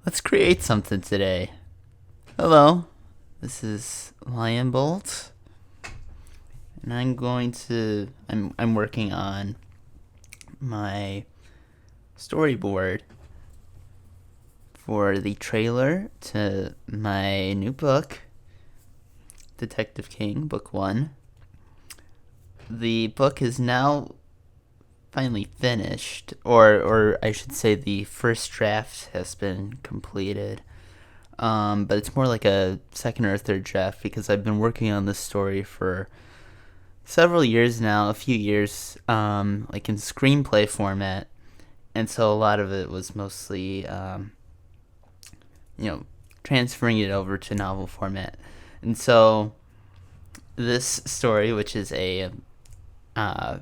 Let's create something today. Hello, this is Lion Bolt, and I'm working on my storyboard for the trailer to my new book, Detective King, Book 1. The book is now finally finished, or I should say the first draft has been completed. But it's more like a second or third draft because I've been working on this story for several years now, a few years, like in screenplay format, and so a lot of it was mostly, transferring it over to novel format, and so this story, which is a uh,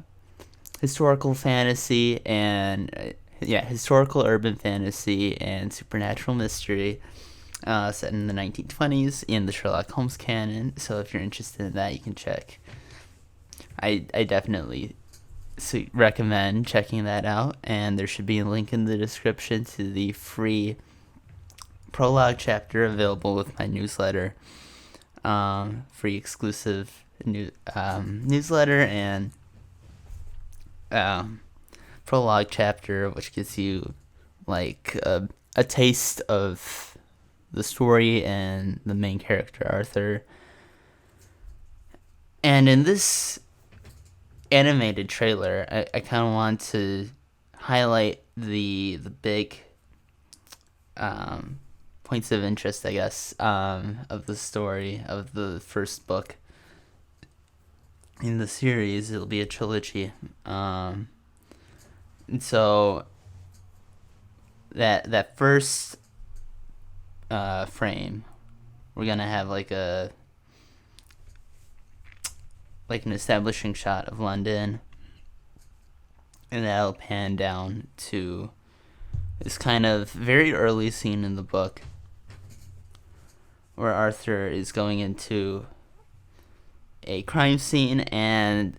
historical fantasy and historical urban fantasy and supernatural mystery set in the 1920s in the Sherlock Holmes canon. So if you're interested in that, you can check. I definitely recommend checking that out, and there should be a link in the description to the free prologue chapter available with my newsletter. Free exclusive newsletter and prologue chapter, which gives you like a taste of the story and the main character Arthur. And in this animated trailer, I kind of want to highlight the big points of interest, I guess, of the story of the first book in the series. It'll be a trilogy, and so that first frame, we're gonna have like an establishing shot of London, and that'll pan down to this kind of very early scene in the book where Arthur is going into a crime scene, and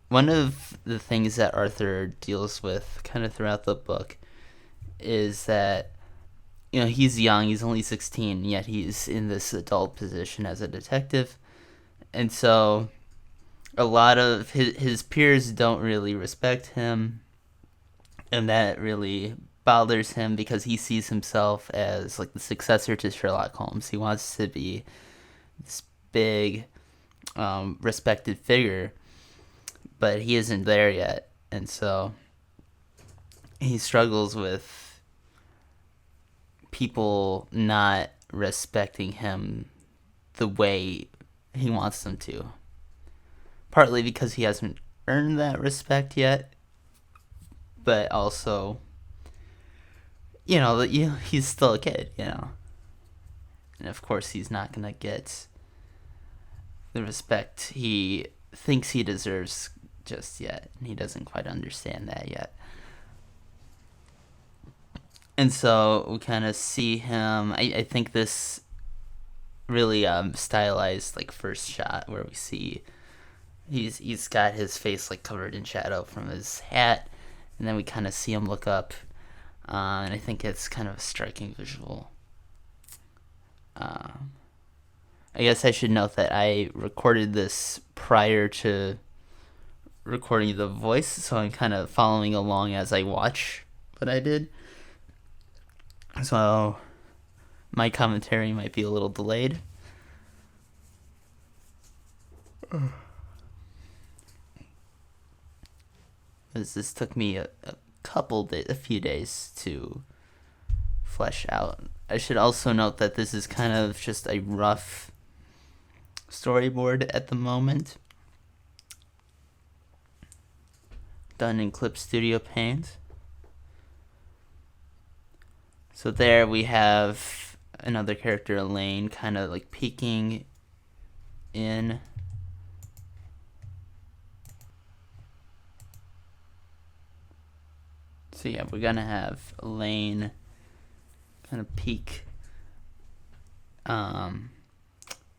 one of the things that Arthur deals with kind of throughout the book is that he's young, he's only 16, yet he's in this adult position as a detective, and so a lot of his peers don't really respect him, and that really bothers him because he sees himself as like the successor to Sherlock Holmes. He wants to be this big, respected figure, but he isn't there yet, and so he struggles with people not respecting him the way he wants them to. Partly because he hasn't earned that respect yet, but also, he's still a kid, And of course, he's not going to get the respect he thinks he deserves just yet, and he doesn't quite understand that yet. And so we kind of see him. I think this really stylized like first shot where we see he's got his face like covered in shadow from his hat, and then we kind of see him look up, and I think it's kind of a striking visual. I guess I should note that I recorded this prior to recording the voice, so I'm kind of following along as I watch what I did. So my commentary might be a little delayed. This took me a few days to flesh out. I should also note that this is kind of just a rough storyboard at the moment, done in Clip Studio Paint. So there we have another character, Elaine, kind of like peeking in. So yeah, we're gonna have Elaine kind of peek,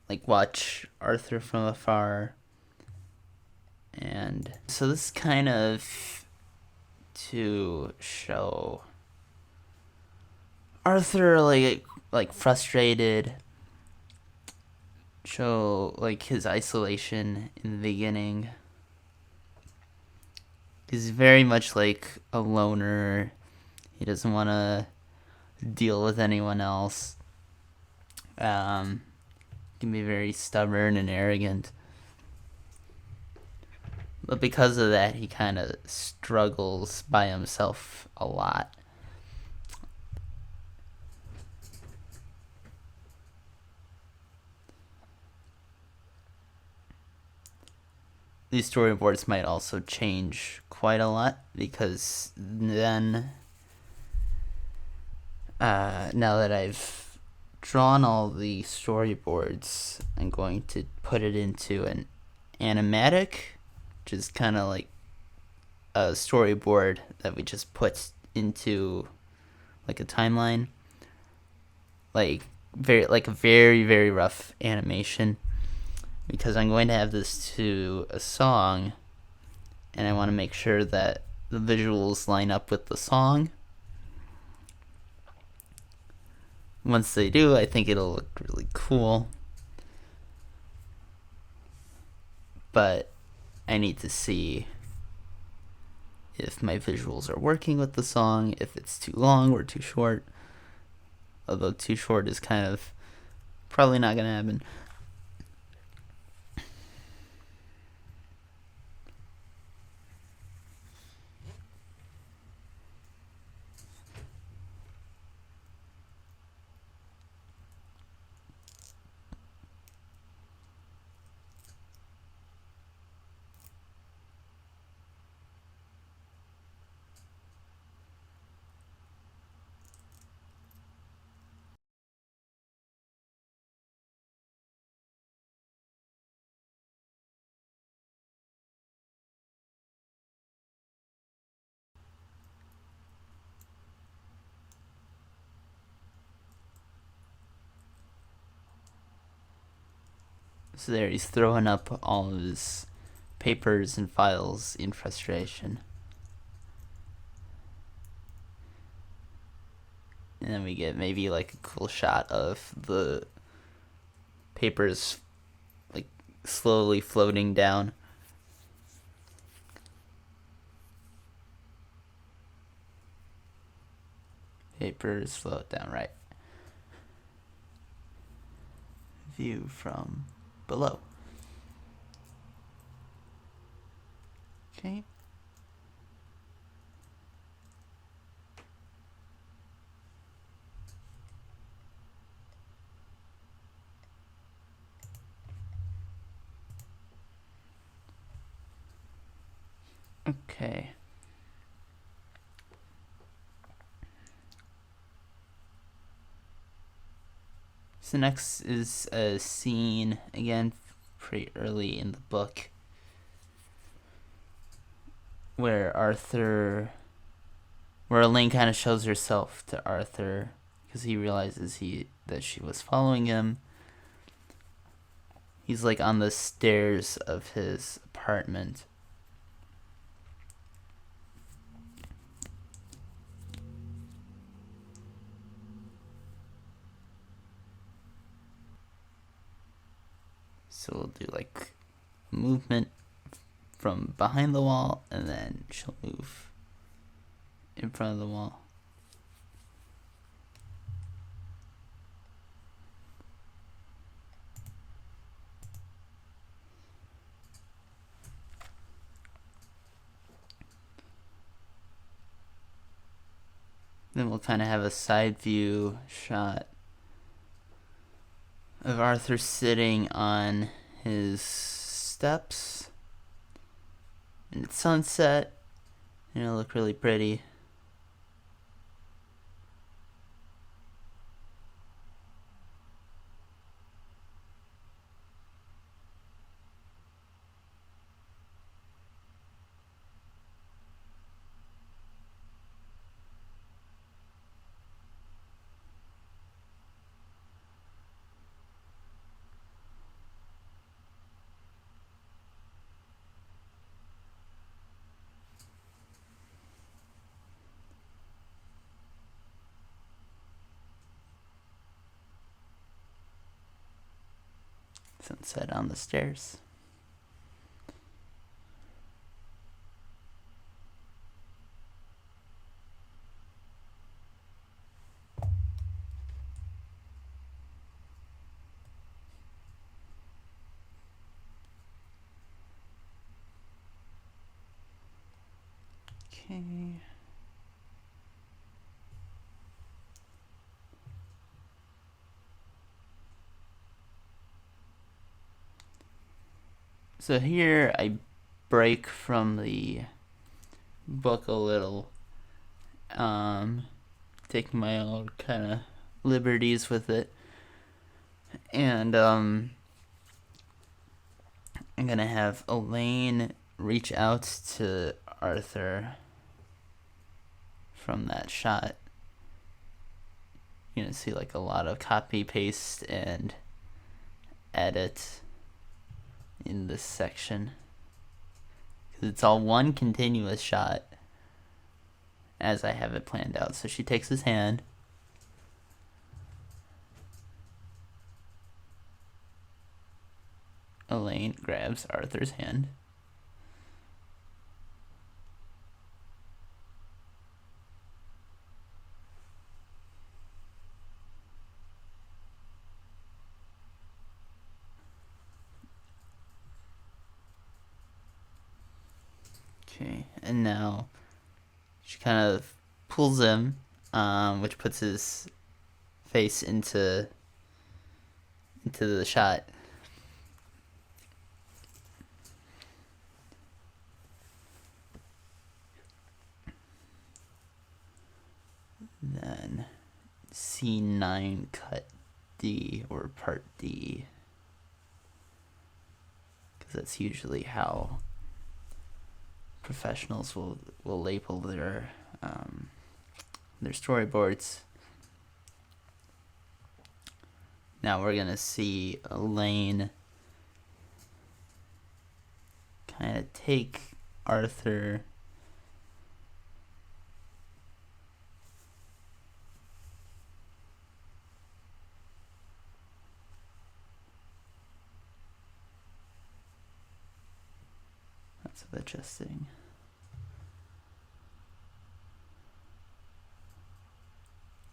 like watch Arthur from afar. And so this is kind of to show Arthur like frustrated, show like his isolation in the beginning. He's very much like a loner. He doesn't want to deal with anyone else. Can be very stubborn and arrogant. But because of that, he kind of struggles by himself a lot. These storyboards might also change quite a lot because then, now that I've drawn all the storyboards, I'm going to put it into an animatic, which is kind of like a storyboard that we just put into like a timeline, like a very very rough animation, because I'm going to have this to a song, and I want to make sure that the visuals line up with the song. Once they do, I think it'll look really cool. But I need to see if my visuals are working with the song, if it's too long or too short. Although too short is kind of probably not going to happen. So there he's throwing up all of his papers and files in frustration. And then we get maybe like a cool shot of the papers like slowly floating down. Papers float down, right. View from below. Okay. Okay. So next is a scene, again, pretty early in the book, where Elaine kind of shows herself to Arthur because he realizes that she was following him. He's like on the stairs of his apartment. So we'll do like movement from behind the wall, and then she'll move in front of the wall. Then we'll kind of have a side view shot of Arthur sitting on his steps, and it's sunset, and it'll look really pretty. Sunset on the stairs. Okay. So here I break from the book a little, taking my own kind of liberties with it, and I'm gonna have Elaine reach out to Arthur from that shot. You're gonna see like a lot of copy paste and edit in this section, because it's all one continuous shot as I have it planned out. So she takes his hand, Elaine grabs Arthur's hand, okay, and now she kind of pulls him, which puts his face into the shot. Then C9 cut D, or part D, because that's usually how professionals will label their storyboards. Now we're gonna see Elaine kind of take Arthur that's adjusting.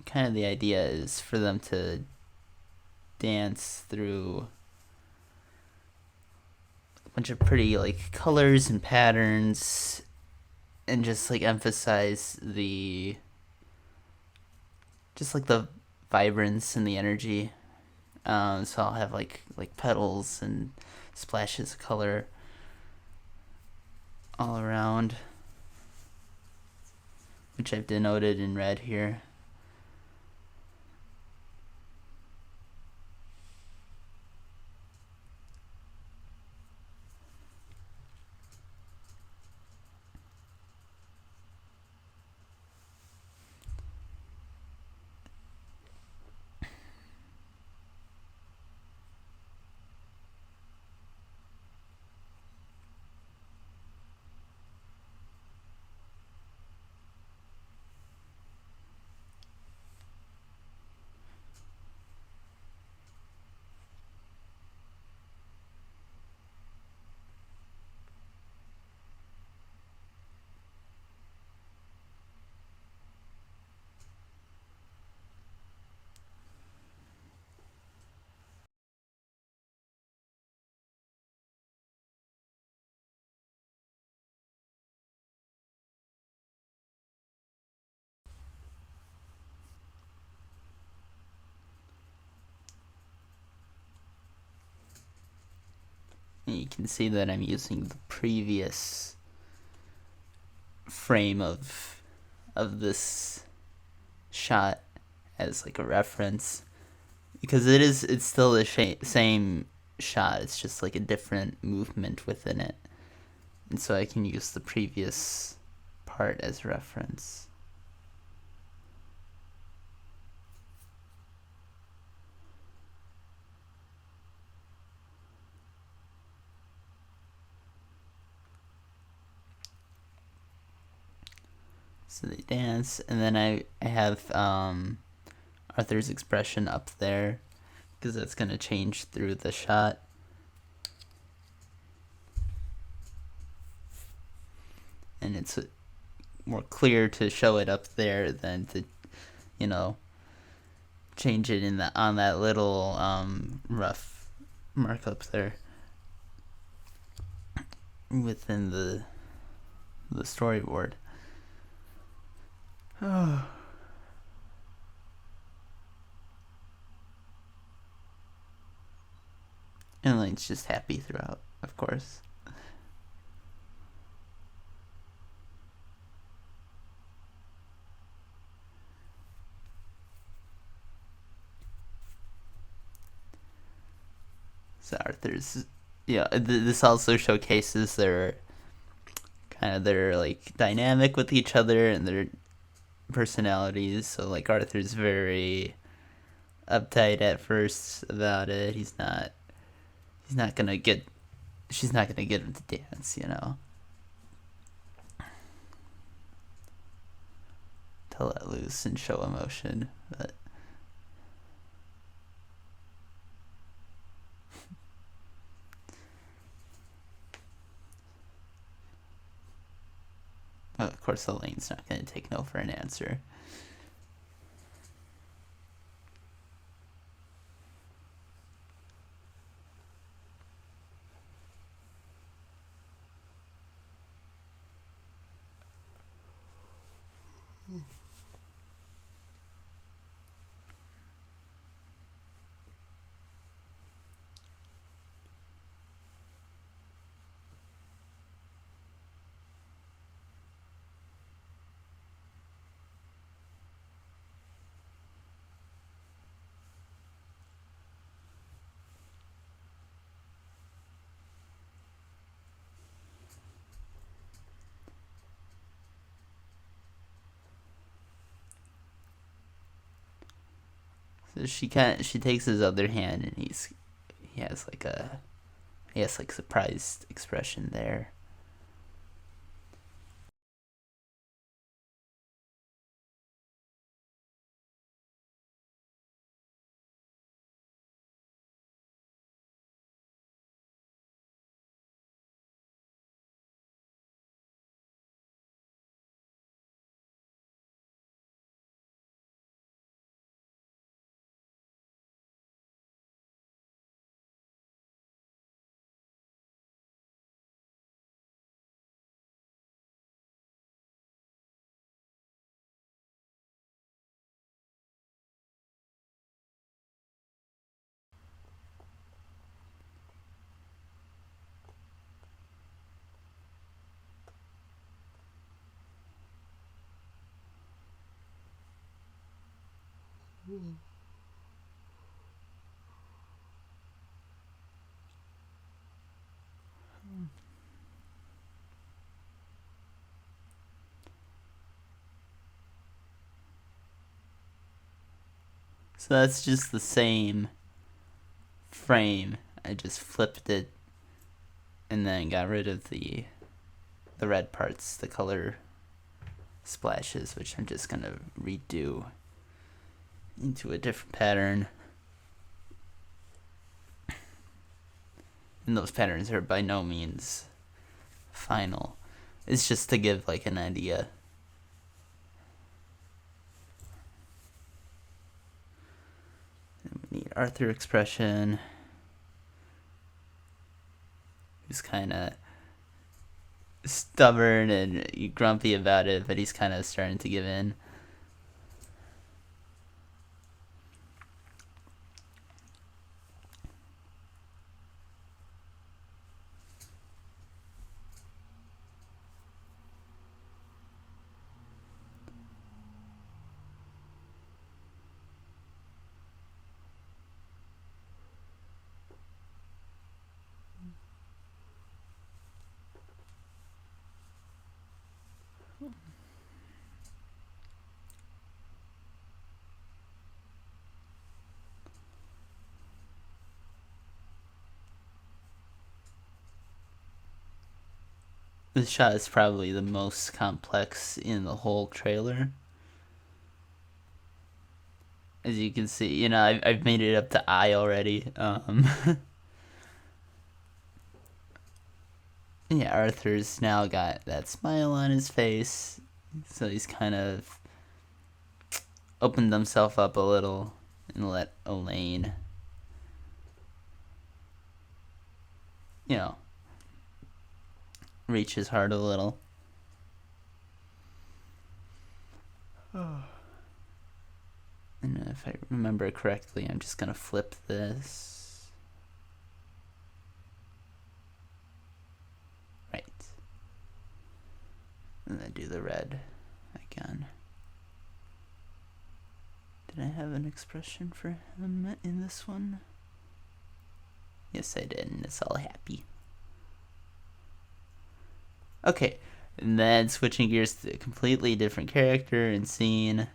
Kind of the idea is for them to dance through a bunch of pretty like colors and patterns, and just like emphasize the vibrance and the energy. So I'll have like petals and splashes of color all around, which I've denoted in red here. And you can see that I'm using the previous frame of this shot as like a reference, because it's still the same shot, it's just like a different movement within it, and so I can use the previous part as reference. So they dance, and then I have Arthur's expression up there, because that's going to change through the shot. and it's more clear to show it up there than to, you know, change it in the on that little rough markup there within the storyboard. Oh. And Lane's just happy throughout, of course. So Arthur's, yeah. This also showcases their like dynamic with each other and their personalities. So like Arthur's very uptight at first about it. He's not gonna get. She's not gonna get him to dance, you know. To let loose and show emotion, but. Well, of course, Elaine's not going to take no for an answer. So she takes his other hand and he has like surprised expression there. So that's just the same frame. I just flipped it and then got rid of the red parts, the color splashes, which I'm just gonna redo into a different pattern. And those patterns are by no means final. It's just to give like an idea. And we need Arthur expression. Who's kind of stubborn and grumpy about it, but he's kind of starting to give in. This shot is probably the most complex in the whole trailer. As you can see, you know, I've made it up to I already. yeah, Arthur's now got that smile on his face, so he's kind of opened himself up a little and let Elaine, you know, reach his heart a little. And if I remember correctly, I'm just gonna flip this. Right. And then do the red again. Did I have an expression for him in this one? Yes, I did, and it's all happy. Okay, and then switching gears to a completely different character and scene.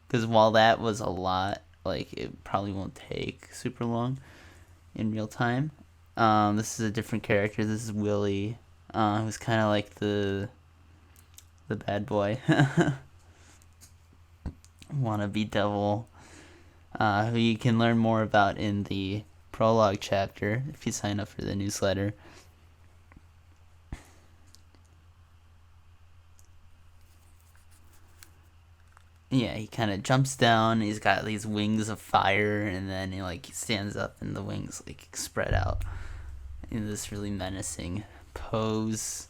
Because while that was a lot, like, it probably won't take super long in real time. This is a different character. This is Willie, who's kind of like the bad boy, wannabe devil, who you can learn more about in the prologue chapter if you sign up for the newsletter. Yeah, he kind of jumps down. He's got these wings of fire, and then he stands up, and the wings spread out in this really menacing pose.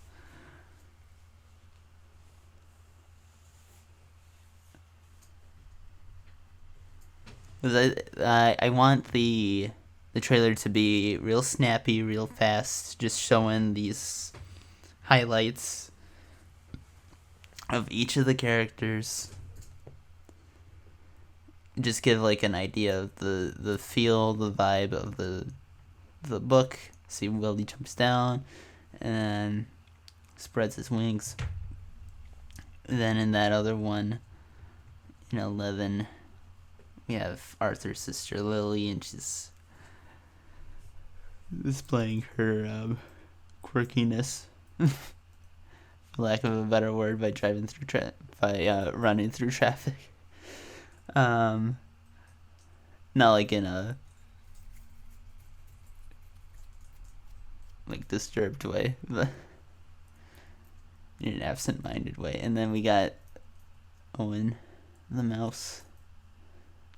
Because I want the trailer to be real snappy, real fast, just showing these highlights of each of the characters. Just give an idea of the feel, the vibe of the book. See, Willie jumps down and spreads his wings. And then in that other one, in 11, we have Arthur's sister Lily, and she's displaying her quirkiness, for lack of a better word, by running through traffic. Not in a disturbed way, but in an absent-minded way. And then we got Owen, the mouse,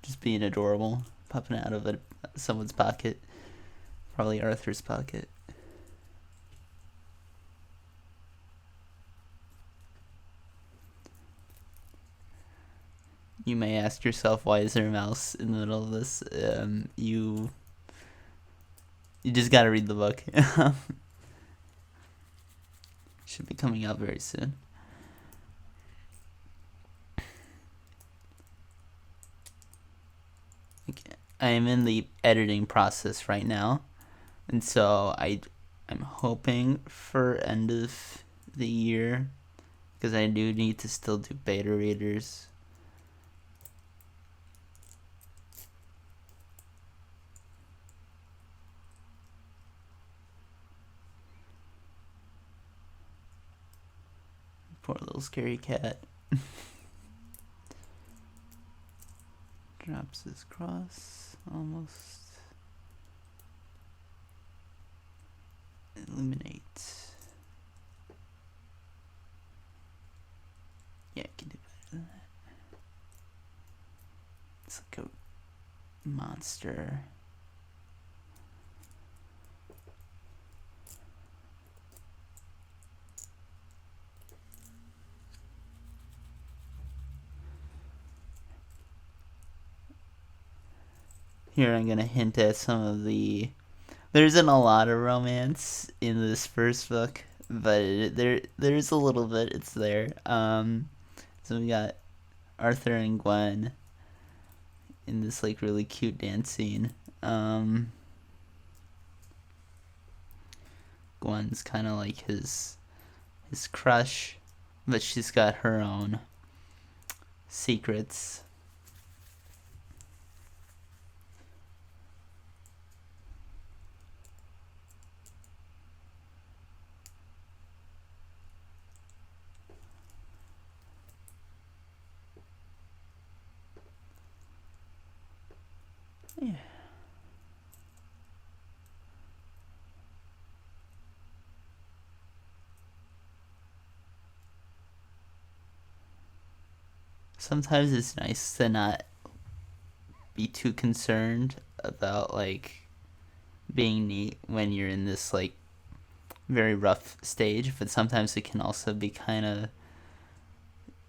just being adorable, popping out of someone's pocket, probably Arthur's pocket. You may ask yourself, why is there a mouse in the middle of this? You just gotta read the book. Should be coming out very soon. Okay. I am in the editing process right now, and so I'm hoping for end of the year, because I do need to still do beta readers. Poor little scary cat. Drops his cross, almost. Illuminate. Yeah, I can do better than that. It's like a monster. Here I'm gonna hint at some of the... There isn't a lot of romance in this first book, but there's a little bit. It's there. So we got Arthur and Gwen in this really cute dance scene. Gwen's kind of like his crush, but she's got her own secrets. Yeah. sometimes it's nice to not be too concerned about like being neat when you're in this like very rough stage, but sometimes it can also be kind of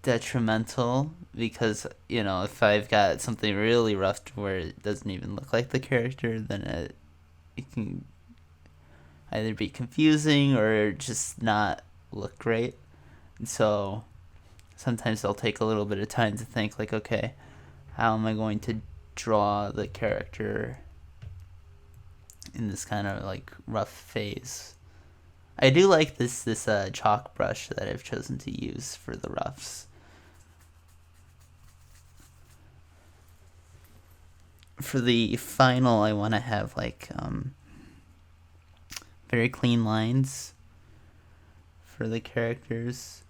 detrimental because if I've got something really rough where it doesn't even look like the character, then it can either be confusing or just not look great. And so sometimes I'll take a little bit of time to think like, okay, how am I going to draw the character in this kind of like rough phase. I do like this chalk brush that I've chosen to use for the roughs. For the final, I want to have like very clean lines for the characters.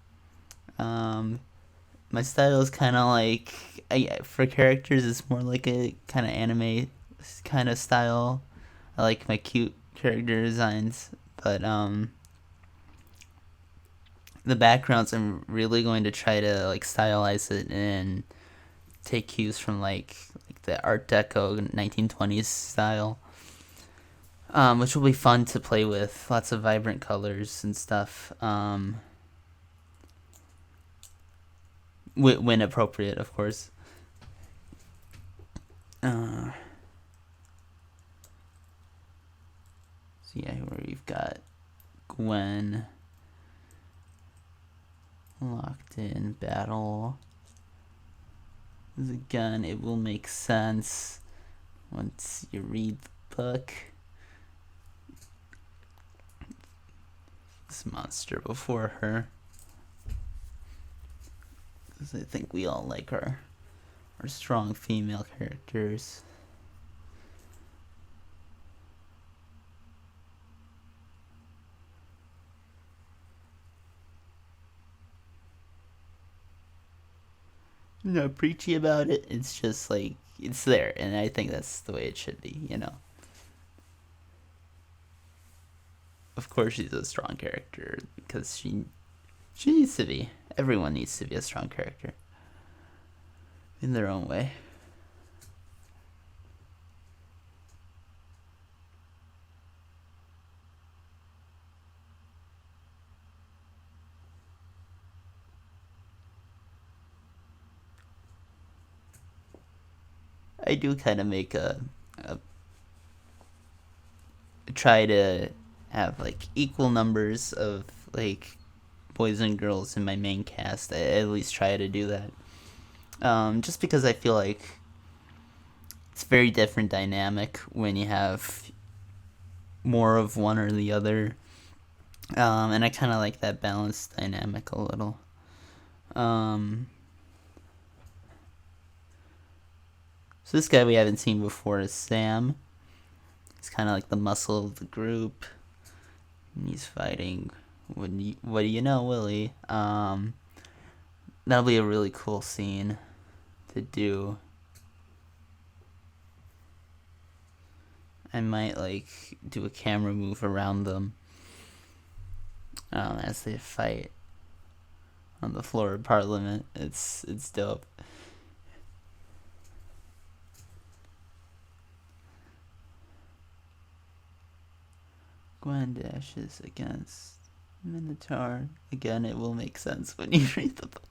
My style is kind of like for characters, it's more like a kind of anime kind of style. I like my cute character designs, but the backgrounds I'm really going to try to like stylize it and take cues from like the Art Deco 1920s style, which will be fun to play with. Lots of vibrant colors and stuff. When appropriate, of course. So yeah, where we've got Gwen locked in battle. Again, it will make sense once you read the book. This monster before her. Because I think we all like our strong female characters. I'm not preachy about it. It's just like it's there, and I think that's the way it should be. Of course, she's a strong character because she needs to be. Everyone needs to be a strong character in their own way. I do kind of make a try to have like equal numbers of like boys and girls in my main cast. I at least try to do that. Just because I feel like it's very different dynamic when you have more of one or the other. And I kind of like that balanced dynamic a little. So this guy we haven't seen before is Sam. He's kind of like the muscle of the group. And he's fighting. What do you know, Willie? That'll be a really cool scene to do. I might like do a camera move around them as they fight on the floor of Parliament. It's dope. Gwen dashes against Minotaur. Again, it will make sense when you read the book.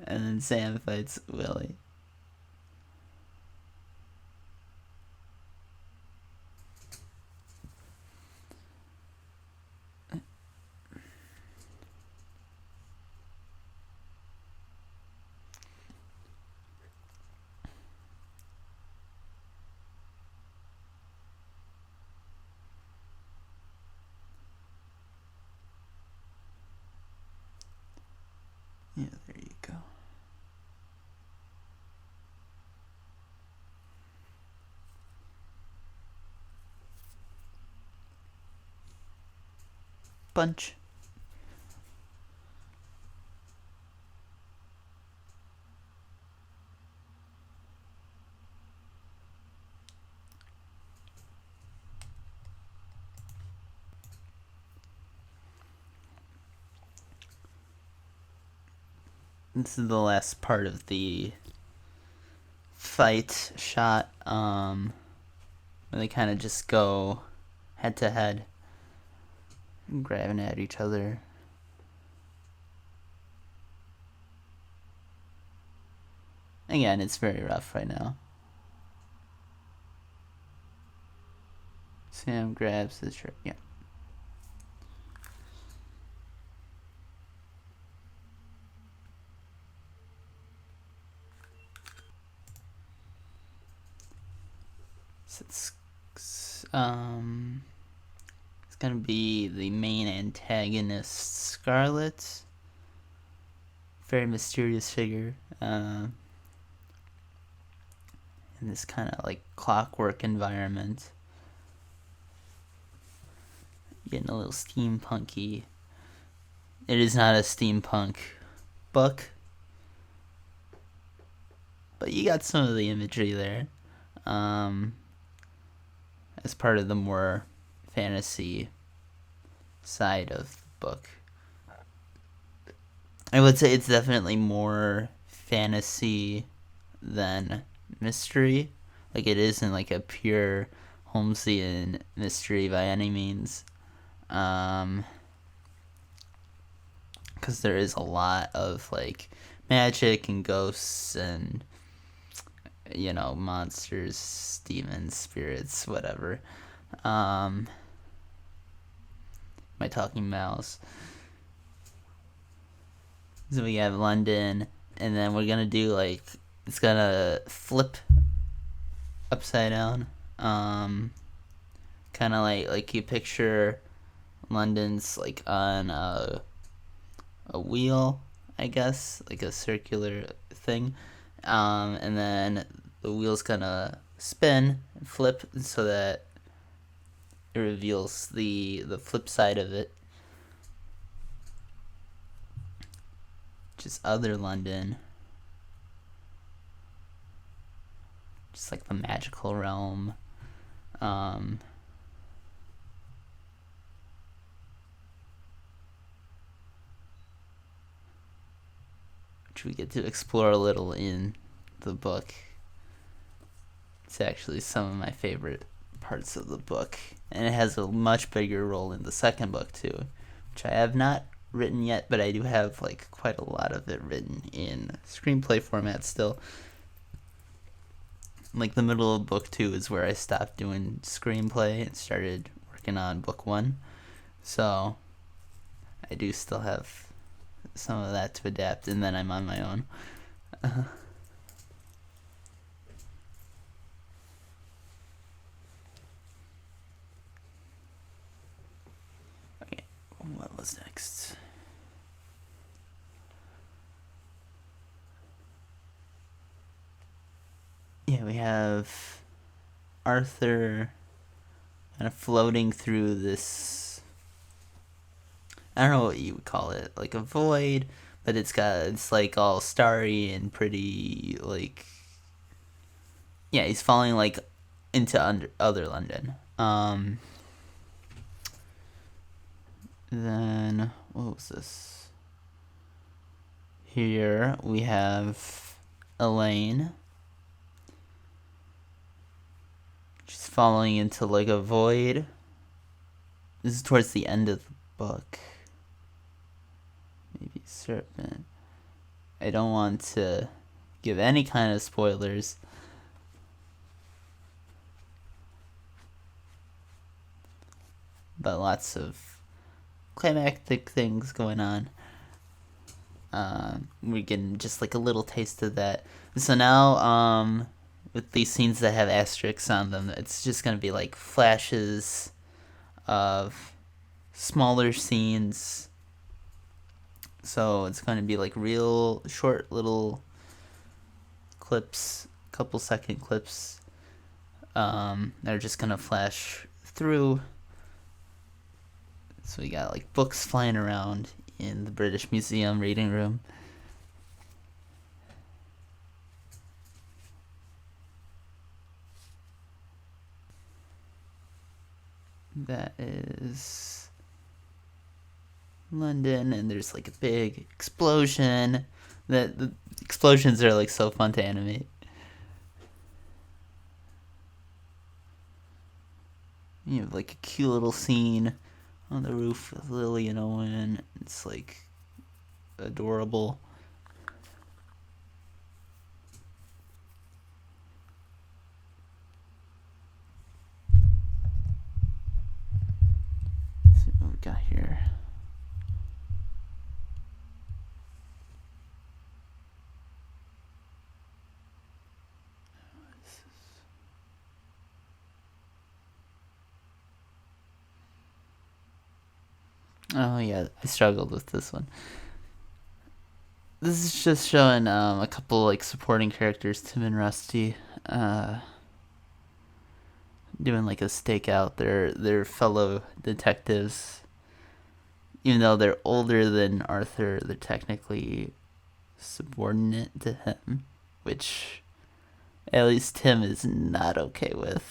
And then Sam fights Willie. Yeah, there you go. Punch. this is the last part of the fight shot. Where they kind of just go head to head, grabbing at each other. Again, it's very rough right now. Sam grabs the shirt. Yeah. So it's gonna be the main antagonist, Scarlet. Very mysterious figure. In this kind of like clockwork environment. Getting a little steampunky. It is not a steampunk book, but you got some of the imagery there. As part of the more fantasy side of the book. I would say it's definitely more fantasy than mystery. Like, it isn't like a pure Holmesian mystery by any means. Because there is a lot of like magic and ghosts and, you know, monsters, demons, spirits, whatever. My talking mouse. So we have London, and then we're gonna do like, it's gonna flip upside down. Kind of like you picture London's like on a wheel, I guess, like a circular thing. And then the wheel's gonna spin and flip so that it reveals the flip side of it. Just other London. Just like the magical realm. Which we get to explore a little in the book. It's actually some of my favorite parts of the book. And it has a much bigger role in the second book too, which I have not written yet, but I do have like quite a lot of it written in screenplay format still. Like the middle of book 2 is where I stopped doing screenplay and started working on book 1. So I do still have some of that to adapt, and then I'm on my own. Okay, what was next? Yeah, we have Arthur kind of floating through this, I don't know what you would call it, like a void, but it's like all starry and pretty, like, yeah, he's falling like into other London. Then what was this? Here we have Elaine. She's falling into like a void. This is towards the end of the book. Maybe serpent. I don't want to give any kind of spoilers. But lots of climactic things going on. We're getting just like a little taste of that. So now, with these scenes that have asterisks on them, it's just going to be like flashes of smaller scenes. So it's going to be like real short little clips, couple second clips, that are just going to flash through. So we got like books flying around in the British Museum reading room. That is London, and there's like a big explosion. The explosions are like so fun to animate. You have like a cute little scene on the roof with Lily and Owen. It's like adorable. Let's see what we got here. Oh yeah, I struggled with this one. This is just showing a couple like supporting characters, Tim and Rusty, doing like a stakeout. They're fellow detectives. Even though they're older than Arthur, they're technically subordinate to him, which at least Tim is not okay with.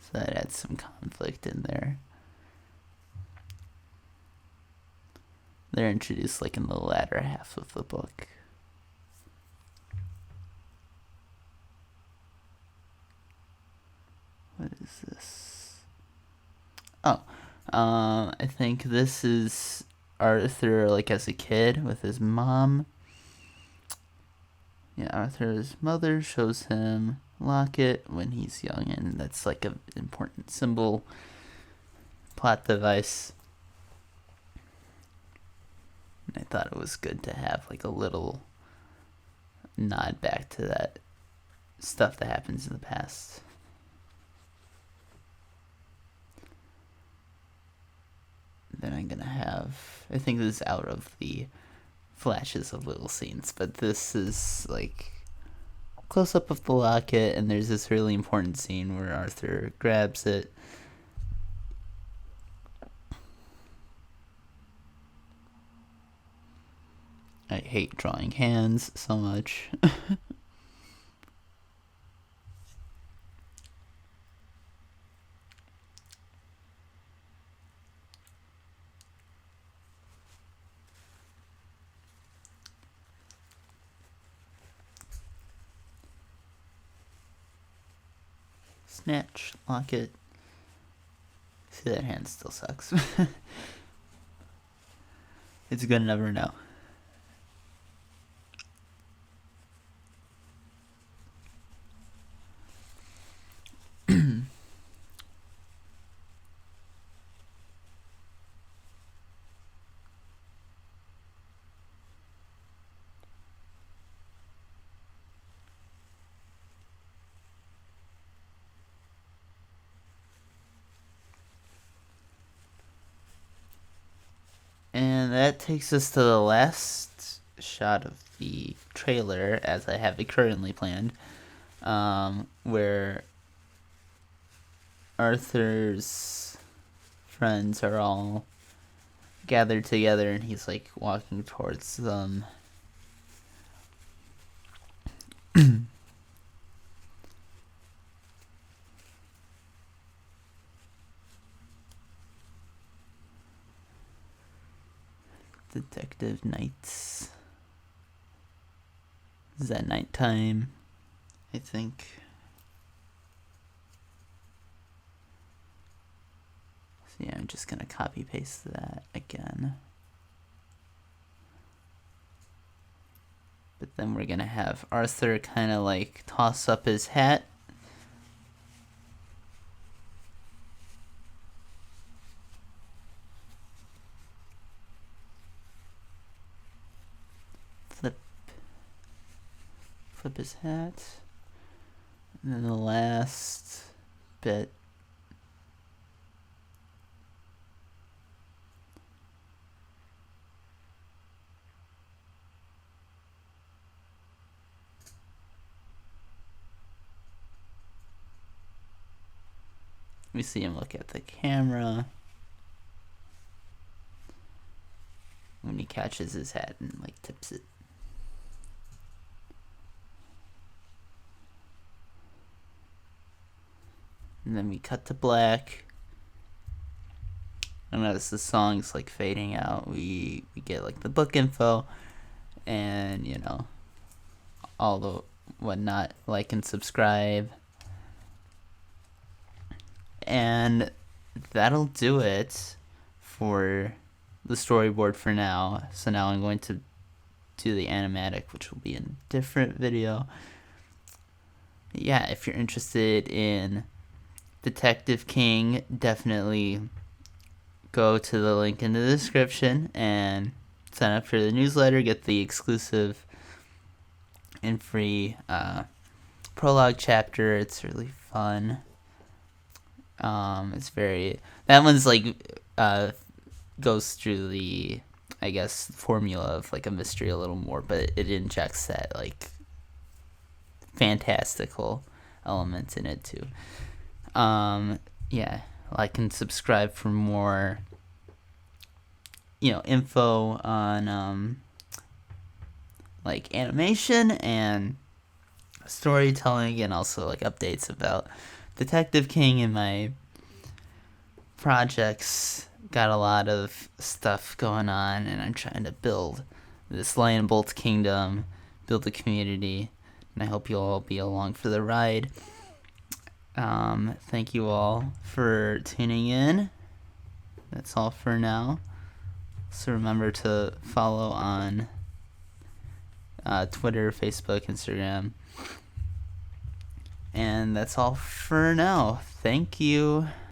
So that adds some conflict in there. They're introduced like in the latter half of the book. What is this? Oh, I think this is Arthur like as a kid with his mom. Yeah, Arthur's mother shows him locket when he's young, and that's like an important symbol, plot device. And I thought it was good to have like a little nod back to that stuff that happens in the past. Then I'm gonna have, I think this is out of the flashes of little scenes, but this is like close up of the locket, and there's this really important scene where Arthur grabs it. I hate drawing hands so much. Snatch, locket. See, that hand still sucks. It's good to never know. And that takes us to the last shot of the trailer, as I have it currently planned, where Arthur's friends are all gathered together and he's like walking towards them. Detective Nights. Is that nighttime? I think. So yeah, I'm just gonna copy paste that again. But then we're gonna have Arthur kind of like toss up his hat. Flip his hat. And then the last bit. We see him look at the camera when he catches his hat and like tips it. And then we cut to black. and as the song's like fading out, we get like the book info, and all the whatnot. Like and subscribe, and that'll do it for the storyboard for now. So now I'm going to do the animatic, which will be in a different video. Yeah, if you're interested in Detective King, definitely go to the link in the description and sign up for the newsletter, get the exclusive and free prologue chapter. It's really fun. That one's like goes through the, I guess, formula of like a mystery a little more, but it injects that like fantastical elements in it too. Yeah, like and subscribe for more info on like animation and storytelling, and also like updates about Detective King and my projects. Got a lot of stuff going on, and I'm trying to build this Lion and Bolt kingdom, build a community, and I hope you'll all be along for the ride. Thank you all for tuning in. That's all for now. So remember to follow on Twitter, Facebook, Instagram. And that's all for now. Thank you.